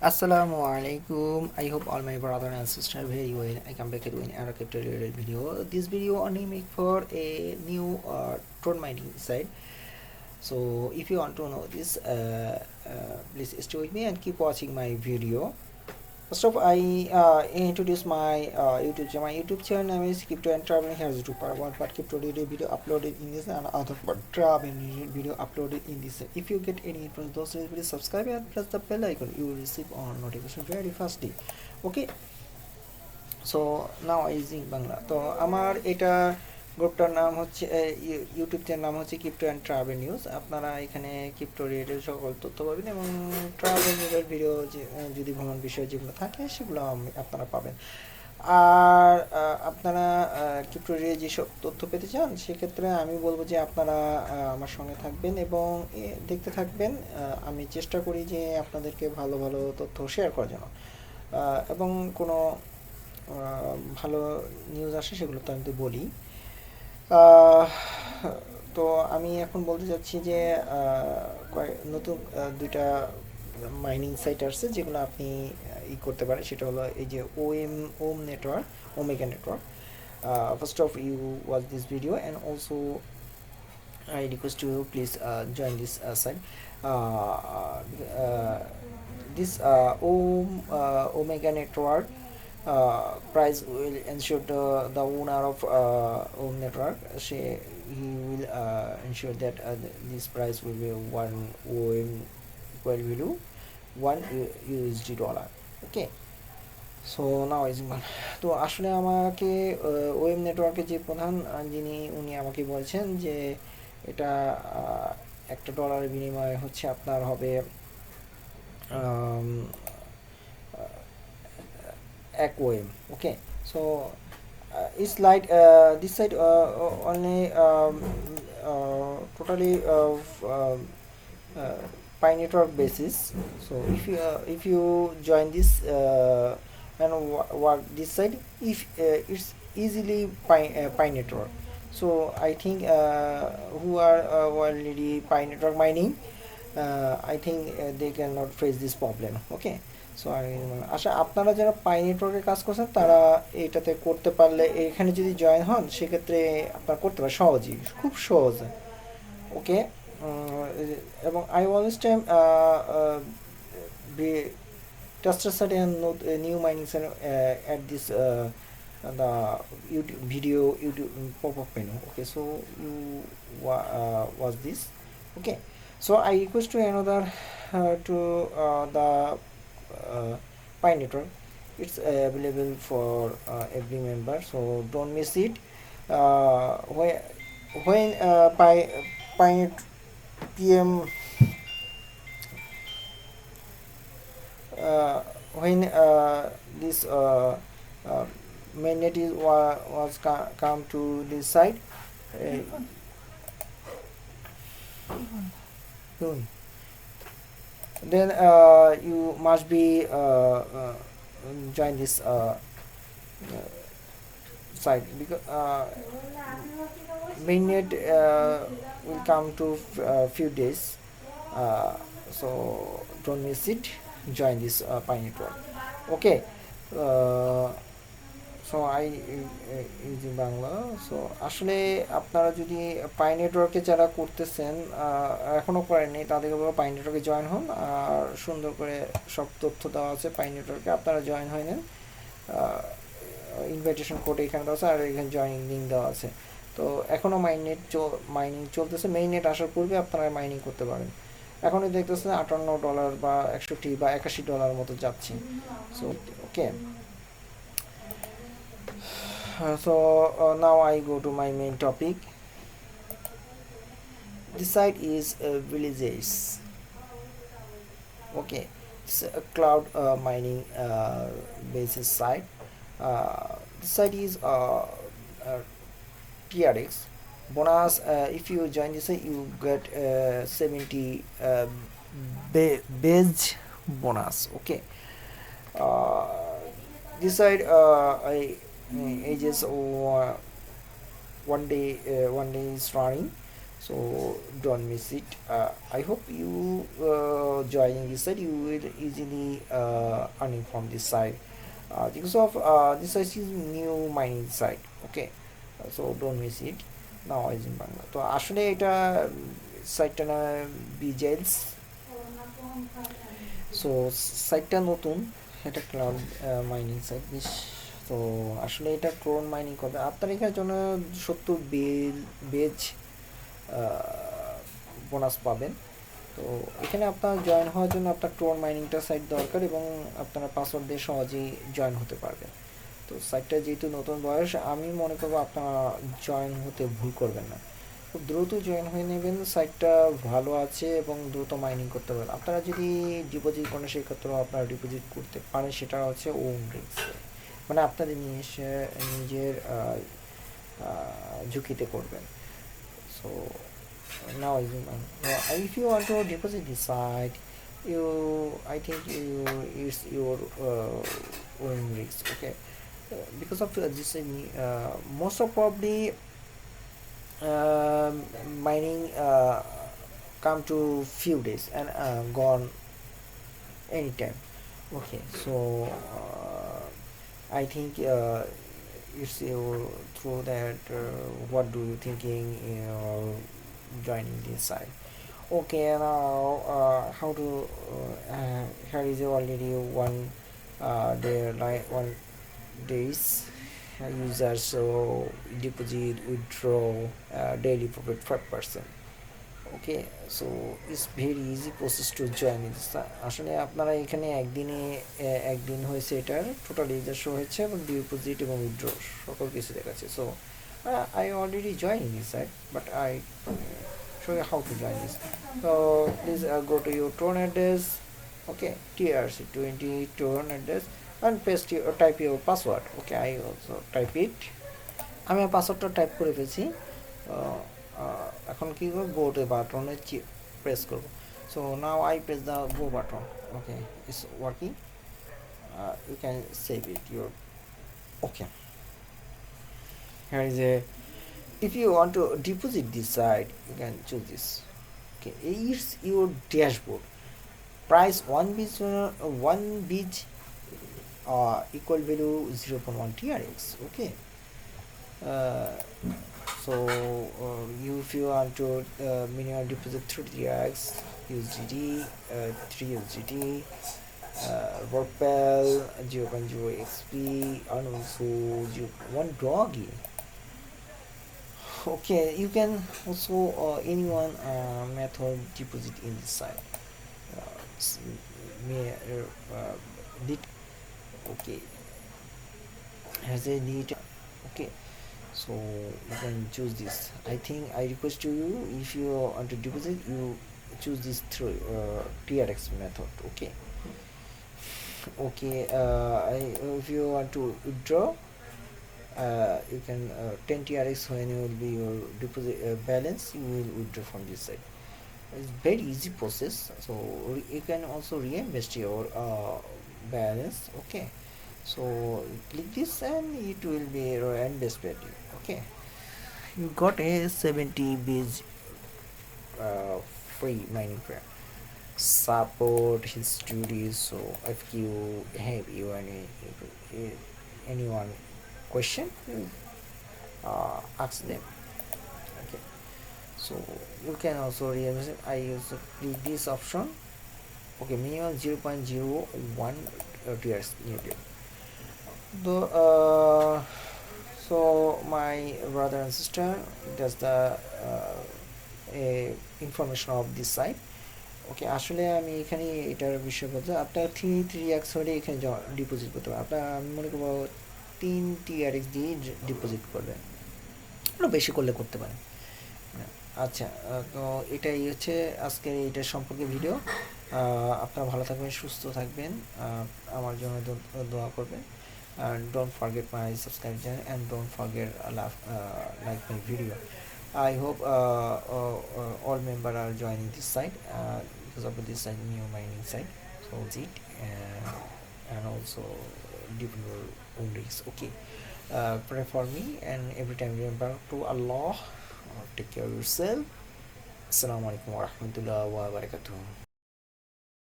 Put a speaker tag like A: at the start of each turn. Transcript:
A: Assalamu alaikum. I hope all my brother and sister very well. I come back to another crypto related video. This video only make for a new Tron mining site. So if you want to know this, please stay with me and keep watching my video. First of all, I introduce my YouTube channel. My YouTube channel name is Crypto and Travel. Here's two part. One part crypto related video uploaded in this, and other part travel related video uploaded in this. If you get any from those, please subscribe and press the bell icon. You will receive all notification very fastly. Okay. So now I using Bangla. তো আমার এটা গ্রুপটার নাম হচ্ছে YouTube channel নাম হচ্ছে crypto and travel news. আপনারা এখানে crypto related সকল তথ্য পাবেন এবং ট্রাভেল রিলেটেড ভিডিও যদি ভ্রমণ বিষয়ে যেগুলো থাকে সেগুলো আপনারা পাবেন। আর আপনারা ক্রিপ্টো রিলেটেড যেসব তথ্য পেতে চান সেক্ষেত্রে আমি বলবো যে আপনারা আমার সঙ্গে থাকবেন এবং দেখতে থাকবেন। আমি চেষ্টা করি যে আপনাদেরকে ভালো ভালো তথ্য শেয়ার করার জন্য, এবং কোনো ভালো নিউজ আসে সেগুলো তো আমি তো বলি। তো আমি এখন বলতে চাচ্ছি যে নতুন দুইটা মাইনিং সাইট আসছে যেগুলো আপনি করতে পারেন। সেটা হলো এই যে ওম network, omega network. First of you watch this video and also I request you please join this site. This Omega network price will ensure the owner of Om network. He will ensure that this price will be one OM equal value one USD dollar. Okay. So now তো আসলে আমাকে web নেটওয়ার্কের যে প্রধান উনি আমাকে বলছেন যে এটা $1 বিনিময়ে হচ্ছে আপনার হবে 1 OM. Okay, so it's like this site only totally Pi network basis. So if you join this and work this side, if it's easily Pi network. So I think who are already Pi network mining, I think they cannot face this problem. Okay, so আচ্ছা, আপনারা যারা পাই নেটওয়ার্কে কাজ করছেন তারা এটাতে করতে পারলে, এখানে যদি জয়েন হন সেক্ষেত্রে আপনারা করতে পারেন সহজেই, খুব সহজ। ওকে, এবং I always time tester site and new mining site at this the YouTube pop-up menu. Okay, so you watch this. Okay, so I request to another to the Pi network. It's available for every member, so don't miss it. When Pi PM when this mainnet was come to this site, then you must be join this site, because mainnet will come to few days, so don't miss it. Join this Pi network. Okay, so I using Bangla. So আসলে আপনারা যদি পাই নেটওয়ার্কে যারা করতেছেন এখনও করেননি তাদেরকে বলবো পাই নেটওয়ার্কে জয়েন হন, আর সুন্দর করে সব তথ্য দেওয়া আছে পাই নেটওয়ার্কে, আপনারা জয়েন হয়ে নেন। ইনভাইটেশন কোড এখানে দেওয়া আছে আর এখানে জয়েনিং লিঙ্ক দেওয়া আছে। তো এখনও মাইনিং চলতেছে, মেইন নেট আসার পূর্বে আপনারা মাইনিং করতে পারেন। এখনই দেখতেছেন $58 বা 61 বা $81 মতো যাচ্ছে। So okay, so now I go to my main topic. This site is Bezalis. Okay, it's a cloud mining basis site. This site is TRX bonus. If you join this site you get 70 base bonus. Okay, this site ages 1 day is running. so don't miss it. I hope you joining this site, you will easily earning from this site because of this site is new mining site. Okay, so don't miss it. Now is in Bangla. তো আসলে এটা সাইটটা না বিজেলস, so সাইটটা নতুন, এটা cloud mining site. তো আসলে এটা ট্রোন মাইনিং করবে আপনার এখানে জন্য 70 বেজ বোনাস পাবেন। তো এখানে আপনার জয়েন হওয়ার জন্য আপনার ট্রোন মাইনিংটা সাইট দরকার এবং আপনারা পাসওয়ার্ড দিয়ে সহজেই জয়েন হতে পারবেন। তো সাইটটা যেহেতু নতুন বয়স, আমি মনে করবো আপনারা জয়েন হতে ভুল করবেন না, খুব দ্রুত জয়েন হয়ে নেবেন। সাইটটা ভালো আছে এবং দ্রুত মাইনিং করতে পারেন। আপনারা যদি ডিপোজিট করেন সেক্ষেত্রেও আপনারা ডিপোজিট করতে পারেন, সেটা হচ্ছে ওন রিস্ক, মানে আপনাদের নিজের ঝুঁকিতে করবেন। So now if you want to deposit this site, I think it's your own risk. Okay, because of this most of probably mining come to few days and gone anytime. Okay, so I think it's your through that what do you thinking joining this site. Okay, now how to here is already one day, like 1 days users, so deposit, withdraw, daily profit 5%. Okay, so it's very easy process to join this. আসলে আপনারা এখানে একদিন হয়েছে এটার total user show হয়েছে এবং deposit এবং withdraw সকল কিছু দেখাচ্ছে। So I already joined this site, but I show you how to join this. So please go to your Tron address, okay, TRC20 Tron address, and paste your type your password. Okay, I also type it. আমি পাসওয়ার্ডটা type করে ফেলছি। এখন কি করব, go to বাটনে press করব। So now I press the go button. Okay, it's working. You can save it your. Okay, here is a, if you want to deposit this site, you can choose this. Okay, it's your dashboard. Price 1 BEL equal value 0.1 TRX. Okay, so if you want to minimum deposit 3 TRX, USDT, 3 USDT, BEL 0.0 XP, and also 1 doggy. Okay, you can also anyone method deposit in this site. Okay, has a need. Okay, so you can choose this. I think I request to you, if you want to deposit, you choose this through TRX method. Okay, if you want to withdraw, you can 10 TRX when you will be your deposit balance, you will withdraw from this site. It's very easy process. So you can also reinvest your balance. Okay, so click this and it will be reinvest value. Okay, you got a 70 base free mining prayer support history. So if you have anyone question, ask them. Okay, so you can also realize I also click this option. Okay, minimum 0.01 TRS needed. So my brother and sister, that's the information of this site. ওকে, আসলে আমি এখানে এটার বিষয় বলতে, আপনার 3x হলে এখানে deposit করতে পারেন। আপনার আমি মনে করবো 3 TRX দিয়ে ডিপোজিট করবেন, আরও বেশি করলে করতে পারেন। আচ্ছা, তো এটাই হচ্ছে আজকের এইটার সম্পর্কে ভিডিও। আপনারা ভালো থাকবেন, সুস্থ থাকবেন, আমার জন্য দোয়া করবেন। And don't forget my subscribe channel, and don't forget like my video. I hope all members are joining this site because of this new mining site. So it and also different own risks. Okay, pray for me, and every time remember to Allah. Take care of yourself. Assalamu alaikum warahmatullahi wabarakatuh.